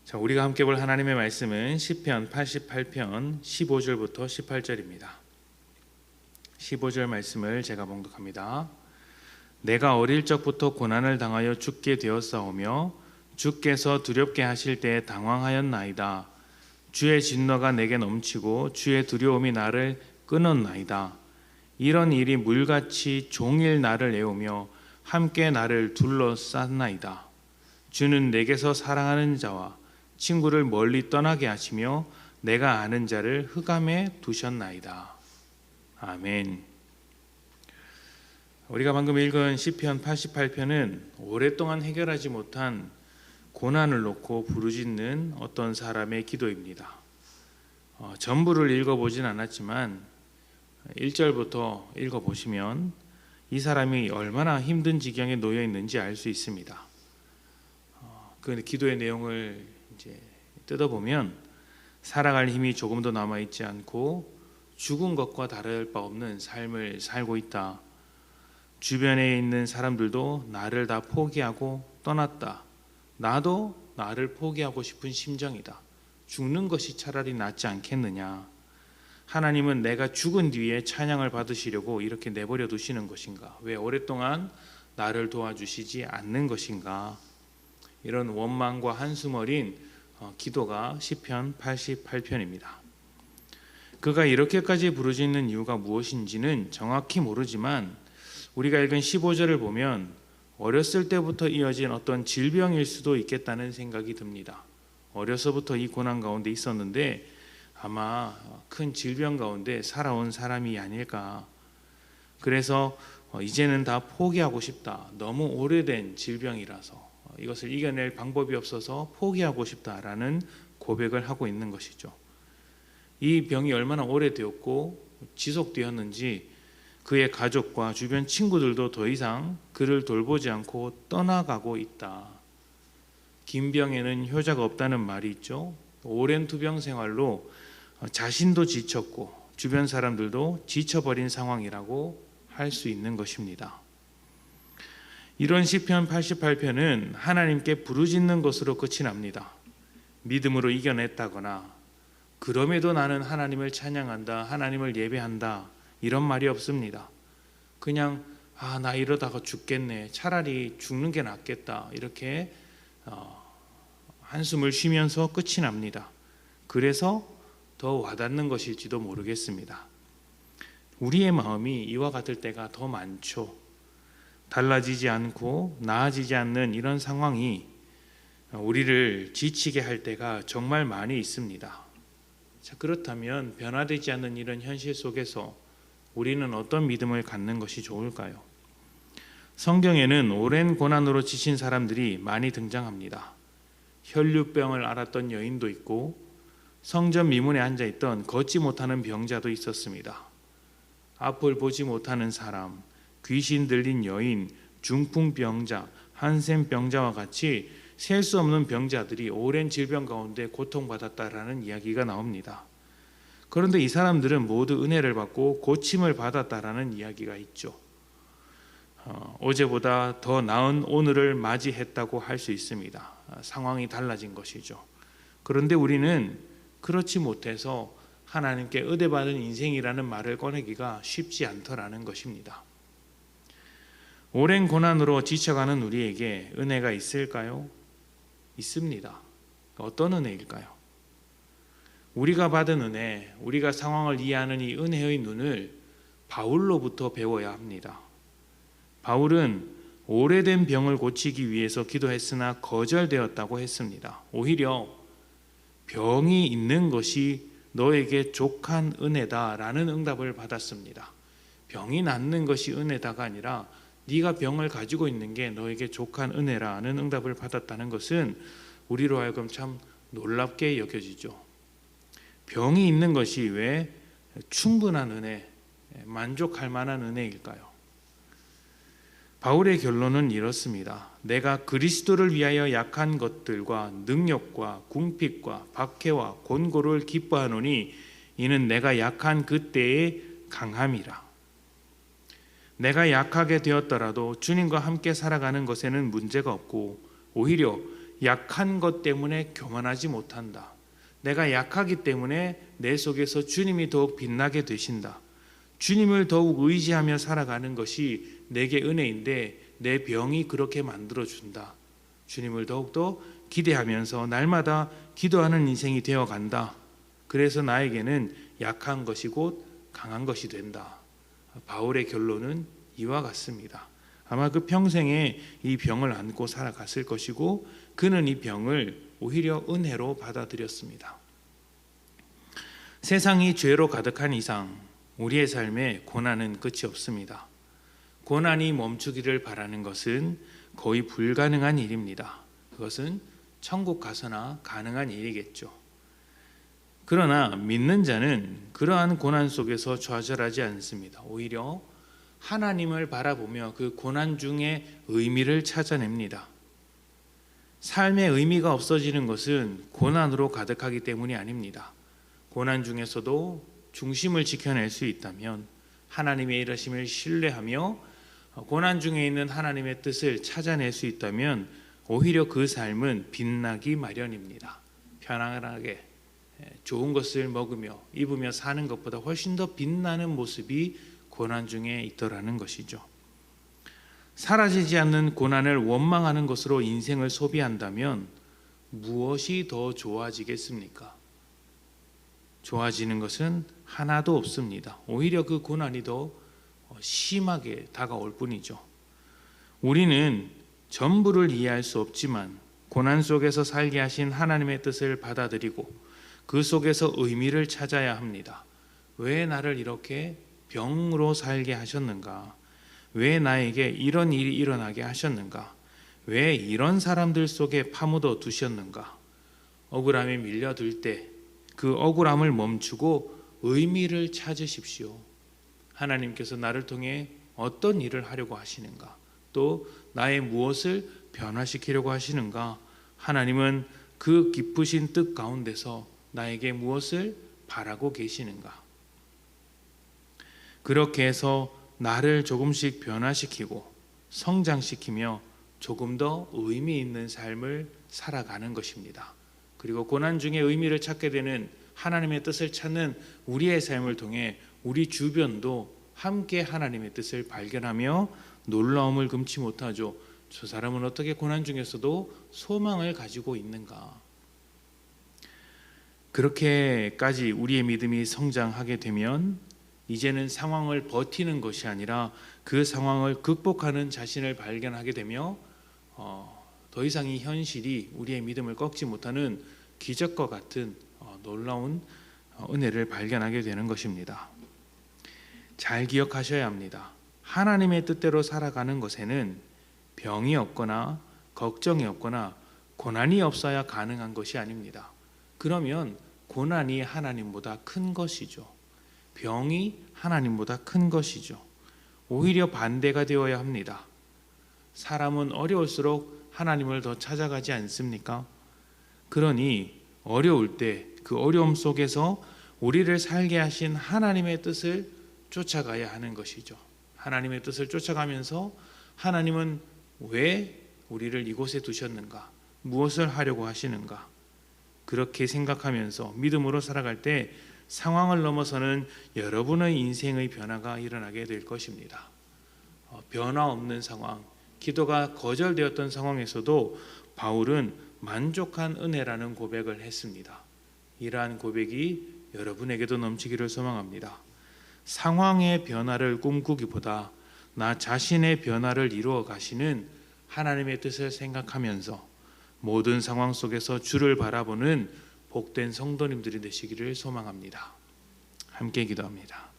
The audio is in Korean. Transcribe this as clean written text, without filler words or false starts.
자, 우리가 함께 볼 하나님의 말씀은 시편 88편 15절부터 18절입니다. 15절 말씀을 제가 봉독합니다. 내가 어릴 적부터 고난을 당하여 죽게 되었사오며 주께서 두렵게 하실 때에 당황하였나이다. 주의 진노가 내게 넘치고 주의 두려움이 나를 끊었나이다. 이런 일이 물같이 종일 나를 애우며 함께 나를 둘러쌌나이다. 주는 내게서 사랑하는 자와 친구를 멀리 떠나게 하시며 내가 아는 자를 흑암에 두셨나이다. 아멘. 우리가 방금 읽은 시편 88편은 오랫동안 해결하지 못한 고난을 놓고 부르짖는 어떤 사람의 기도입니다. 전부를 읽어보진 않았지만 1절부터 읽어보시면 이 사람이 얼마나 힘든 지경에 놓여 있는지 알 수 있습니다. 그 기도의 내용을 이제 뜯어보면 살아갈 힘이 조금도 남아있지 않고 죽은 것과 다를 바 없는 삶을 살고 있다. 주변에 있는 사람들도 나를 다 포기하고 떠났다. 나도 나를 포기하고 싶은 심정이다. 죽는 것이 차라리 낫지 않겠느냐. 하나님은 내가 죽은 뒤에 찬양을 받으시려고 이렇게 내버려 두시는 것인가? 왜 오랫동안 나를 도와주시지 않는 것인가? 이런 원망과 한숨 어린 기도가 시편 88편입니다. 그가 이렇게까지 부르짖는 이유가 무엇인지는 정확히 모르지만 우리가 읽은 15절을 보면 어렸을 때부터 이어진 어떤 질병일 수도 있겠다는 생각이 듭니다. 어려서부터 이 고난 가운데 있었는데 아마 큰 질병 가운데 살아온 사람이 아닐까. 그래서 이제는 다 포기하고 싶다. 너무 오래된 질병이라서 이것을 이겨낼 방법이 없어서 포기하고 싶다라는 고백을 하고 있는 것이죠. 이 병이 얼마나 오래되었고 지속되었는지 그의 가족과 주변 친구들도 더 이상 그를 돌보지 않고 떠나가고 있다. 긴 병에는 효자가 없다는 말이 있죠. 오랜 투병 생활로 자신도 지쳤고 주변 사람들도 지쳐버린 상황이라고 할 수 있는 것입니다. 이런 시편 88편은 하나님께 부르짖는 것으로 끝이 납니다. 믿음으로 이겨냈다거나 그럼에도 나는 하나님을 찬양한다, 하나님을 예배한다 이런 말이 없습니다. 그냥 나 이러다가 죽겠네, 차라리 죽는 게 낫겠다 이렇게 한숨을 쉬면서 끝이 납니다. 그래서 더 와닿는 것일지도 모르겠습니다. 우리의 마음이 이와 같을 때가 더 많죠. 달라지지 않고 나아지지 않는 이런 상황이 우리를 지치게 할 때가 정말 많이 있습니다. 자, 그렇다면 변화되지 않는 이런 현실 속에서 우리는 어떤 믿음을 갖는 것이 좋을까요? 성경에는 오랜 고난으로 지친 사람들이 많이 등장합니다. 혈류병을 앓았던 여인도 있고 성전 미문에 앉아있던 걷지 못하는 병자도 있었습니다. 앞을 보지 못하는 사람, 귀신 들린 여인, 중풍병자, 한센병자와 같이 셀 수 없는 병자들이 오랜 질병 가운데 고통받았다라는 이야기가 나옵니다. 그런데 이 사람들은 모두 은혜를 받고 고침을 받았다라는 이야기가 있죠. 어제보다 더 나은 오늘을 맞이했다고 할 수 있습니다. 상황이 달라진 것이죠. 그런데 우리는 그렇지 못해서 하나님께 의뢰받은 인생이라는 말을 꺼내기가 쉽지 않더라는 것입니다. 오랜 고난으로 지쳐가는 우리에게 은혜가 있을까요? 있습니다. 어떤 은혜일까요? 우리가 받은 은혜, 우리가 상황을 이해하는 이 은혜의 눈을 바울로부터 배워야 합니다. 바울은 오래된 병을 고치기 위해서 기도했으나 거절되었다고 했습니다. 오히려 병이 있는 것이 너에게 족한 은혜다라는 응답을 받았습니다. 병이 낫는 것이 은혜다가 아니라 네가 병을 가지고 있는 게 너에게 족한 은혜라는 응답을 받았다는 것은 우리로 하여금 참 놀랍게 여겨지죠. 병이 있는 것이 왜 충분한 은혜, 만족할 만한 은혜일까요? 바울의 결론은 이렇습니다. 내가 그리스도를 위하여 약한 것들과 능력과 궁핍과 박해와 곤고를 기뻐하노니 이는 내가 약한 그때의 강함이라. 내가 약하게 되었더라도 주님과 함께 살아가는 것에는 문제가 없고 오히려 약한 것 때문에 교만하지 못한다. 내가 약하기 때문에 내 속에서 주님이 더욱 빛나게 되신다. 주님을 더욱 의지하며 살아가는 것이 내게 은혜인데 내 병이 그렇게 만들어준다. 주님을 더욱더 기대하면서 날마다 기도하는 인생이 되어간다. 그래서 나에게는 약한 것이 곧 강한 것이 된다. 바울의 결론은 이와 같습니다. 아마 그 평생에 이 병을 안고 살아갔을 것이고 그는 이 병을 오히려 은혜로 받아들였습니다. 세상이 죄로 가득한 이상 우리의 삶에 고난은 끝이 없습니다. 고난이 멈추기를 바라는 것은 거의 불가능한 일입니다. 그것은 천국 가서나 가능한 일이겠죠. 그러나 믿는 자는 그러한 고난 속에서 좌절하지 않습니다. 오히려 하나님을 바라보며 그 고난 중에 의미를 찾아냅니다. 삶의 의미가 없어지는 것은 고난으로 가득하기 때문이 아닙니다. 고난 중에서도 중심을 지켜낼 수 있다면 하나님의 일하심을 신뢰하며 고난 중에 있는 하나님의 뜻을 찾아낼 수 있다면 오히려 그 삶은 빛나기 마련입니다. 편안하게 좋은 것을 먹으며 입으며 사는 것보다 훨씬 더 빛나는 모습이 고난 중에 있더라는 것이죠. 사라지지 않는 고난을 원망하는 것으로 인생을 소비한다면 무엇이 더 좋아지겠습니까? 좋아지는 것은 하나도 없습니다. 오히려 그 고난이 더 심하게 다가올 뿐이죠. 우리는 전부를 이해할 수 없지만 고난 속에서 살게 하신 하나님의 뜻을 받아들이고 그 속에서 의미를 찾아야 합니다. 왜 나를 이렇게 병으로 살게 하셨는가? 왜 나에게 이런 일이 일어나게 하셨는가? 왜 이런 사람들 속에 파묻어 두셨는가? 억울함에 밀려들 때 그 억울함을 멈추고 의미를 찾으십시오. 하나님께서 나를 통해 어떤 일을 하려고 하시는가? 또 나의 무엇을 변화시키려고 하시는가? 하나님은 그 깊으신 뜻 가운데서 나에게 무엇을 바라고 계시는가? 그렇게 해서 나를 조금씩 변화시키고 성장시키며 조금 더 의미 있는 삶을 살아가는 것입니다. 그리고 고난 중에 의미를 찾게 되는 하나님의 뜻을 찾는 우리의 삶을 통해 우리 주변도 함께 하나님의 뜻을 발견하며 놀라움을 금치 못하죠. 저 사람은 어떻게 고난 중에서도 소망을 가지고 있는가? 그렇게까지 우리의 믿음이 성장하게 되면 이제는 상황을 버티는 것이 아니라 그 상황을 극복하는 자신을 발견하게 되며 더 이상 이 현실이 우리의 믿음을 꺾지 못하는 기적과 같은 놀라운 은혜를 발견하게 되는 것입니다. 잘 기억하셔야 합니다. 하나님의 뜻대로 살아가는 것에는 병이 없거나 걱정이 없거나 고난이 없어야 가능한 것이 아닙니다. 그러면 고난이 하나님보다 큰 것이죠. 병이 하나님보다 큰 것이죠. 오히려 반대가 되어야 합니다. 사람은 어려울수록 하나님을 더 찾아가지 않습니까? 그러니 어려울 때 그 어려움 속에서 우리를 살게 하신 하나님의 뜻을 쫓아가야 하는 것이죠. 하나님의 뜻을 쫓아가면서 하나님은 왜 우리를 이곳에 두셨는가? 무엇을 하려고 하시는가? 그렇게 생각하면서 믿음으로 살아갈 때 상황을 넘어서는 여러분의 인생의 변화가 일어나게 될 것입니다. 변화 없는 상황, 기도가 거절되었던 상황에서도 바울은 만족한 은혜라는 고백을 했습니다. 이러한 고백이 여러분에게도 넘치기를 소망합니다. 상황의 변화를 꿈꾸기보다 나 자신의 변화를 이루어 가시는 하나님의 뜻을 생각하면서 모든 상황 속에서 주를 바라보는 복된 성도님들이 되시기를 소망합니다. 함께 기도합니다.